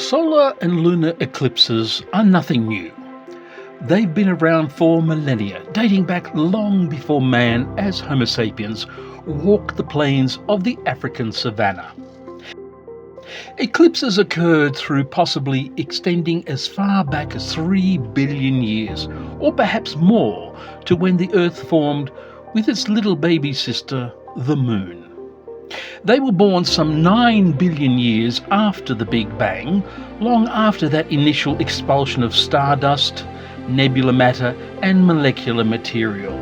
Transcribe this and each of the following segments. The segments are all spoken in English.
Solar and lunar eclipses are nothing new. They've been around for millennia, dating back long before man, as Homo sapiens, walked the plains of the African savanna. Eclipses occurred through possibly extending as far back as 3 billion years, or perhaps more, to when the Earth formed with its little baby sister, the Moon. They were born some 9 billion years after the Big Bang, long after that initial expulsion of stardust, nebula matter and molecular material.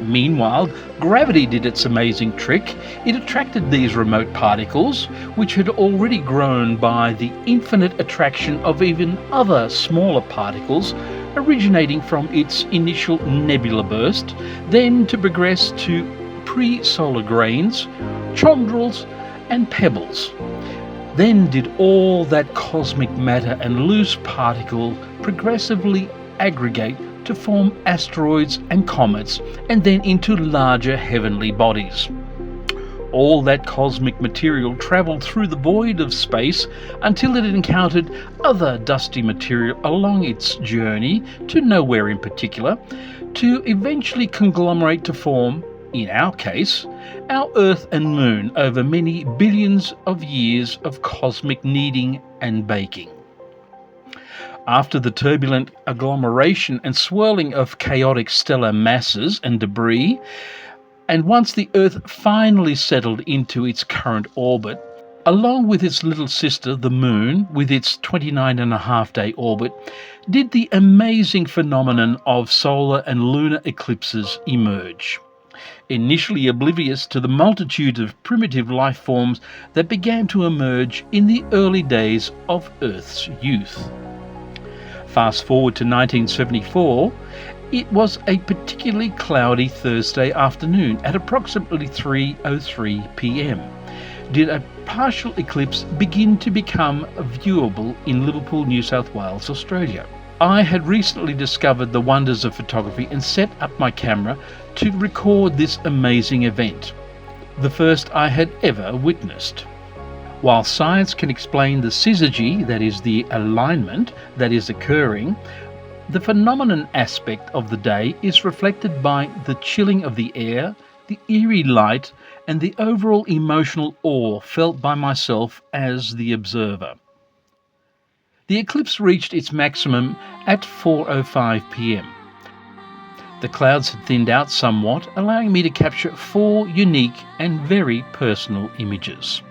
Meanwhile, gravity did its amazing trick. It attracted these remote particles, which had already grown by the infinite attraction of even other smaller particles originating from its initial nebula burst, then to progress to pre-solar grains, chondrules and pebbles. Then did all that cosmic matter and loose particle progressively aggregate to form asteroids and comets, and then into larger heavenly bodies. All that cosmic material travelled through the void of space until it encountered other dusty material along its journey to nowhere in particular, to eventually conglomerate to form, in our case, our Earth and Moon over many billions of years of cosmic kneading and baking. After the turbulent agglomeration and swirling of chaotic stellar masses and debris, and once the Earth finally settled into its current orbit, along with its little sister, the Moon, with its 29.5-day orbit, did the amazing phenomenon of solar and lunar eclipses emerge. Initially oblivious to the multitude of primitive life forms that began to emerge in the early days of Earth's youth. Fast forward to 1974, it was a particularly cloudy Thursday afternoon at approximately 3:03 p.m. Did a partial eclipse begin to become viewable in Liverpool, New South Wales, Australia. I had recently discovered the wonders of photography and set up my camera to record this amazing event, the first I had ever witnessed. While science can explain the syzygy, that is the alignment, that is occurring, the phenomenon aspect of the day is reflected by the chilling of the air, the eerie light, and the overall emotional awe felt by myself as the observer. The eclipse reached its maximum at 4:05 p.m. The clouds had thinned out somewhat, allowing me to capture 4 unique and very personal images.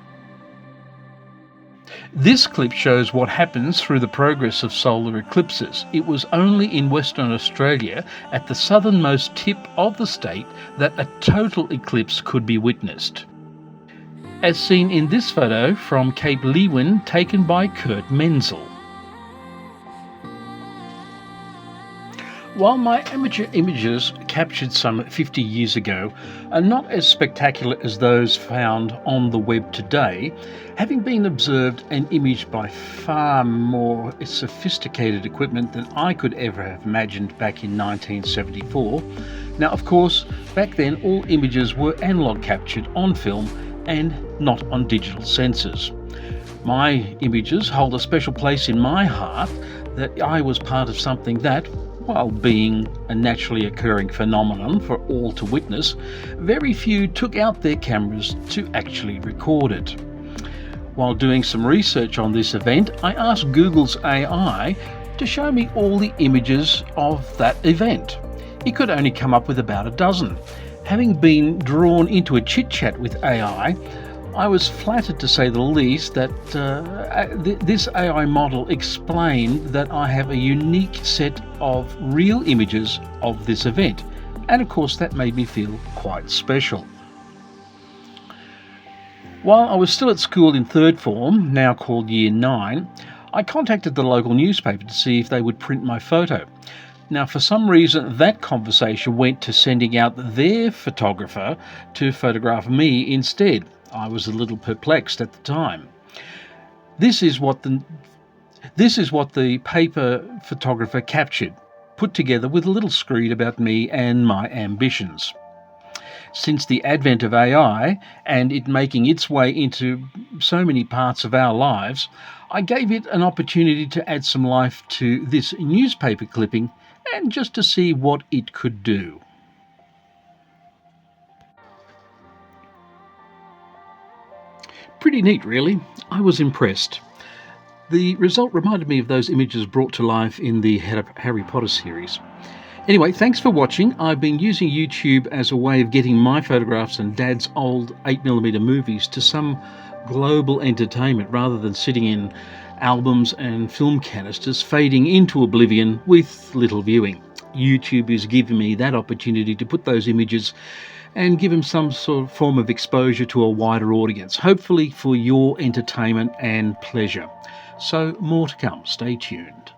This clip shows what happens through the progress of solar eclipses. It was only in Western Australia, at the southernmost tip of the state, that a total eclipse could be witnessed, as seen in this photo from Cape Leeuwin taken by Kurt Menzel. While my amateur images captured some 50 years ago are not as spectacular as those found on the web today, having been observed and imaged by far more sophisticated equipment than I could ever have imagined back in 1974. Now, of course, back then all images were analog captured on film and not on digital sensors. My images hold a special place in my heart, that I was part of something that, while being a naturally occurring phenomenon for all to witness, very few took out their cameras to actually record it. While doing some research on this event, I asked Google's AI to show me all the images of that event. It could only come up with about a dozen. Having been drawn into a chit-chat with AI, I was flattered, to say the least, that this AI model explained that I have a unique set of real images of this event, and of course that made me feel quite special. While I was still at school in third form, now called Year 9, I contacted the local newspaper to see if they would print my photo. Now, for some reason, that conversation went to sending out their photographer to photograph me instead. I was a little perplexed at the time. This is what the paper photographer captured, put together with a little screed about me and my ambitions. Since the advent of AI and it making its way into so many parts of our lives, I gave it an opportunity to add some life to this newspaper clipping and just to see what it could do. Pretty neat, really. I was impressed. The result reminded me of those images brought to life in the Harry Potter series. Anyway, thanks for watching. I've been using YouTube as a way of getting my photographs and Dad's old 8mm movies to some global entertainment rather than sitting in albums and film canisters fading into oblivion with little viewing. YouTube is giving me that opportunity to put those images and give them some sort of form of exposure to a wider audience, hopefully for your entertainment and pleasure. So more to come. Stay tuned.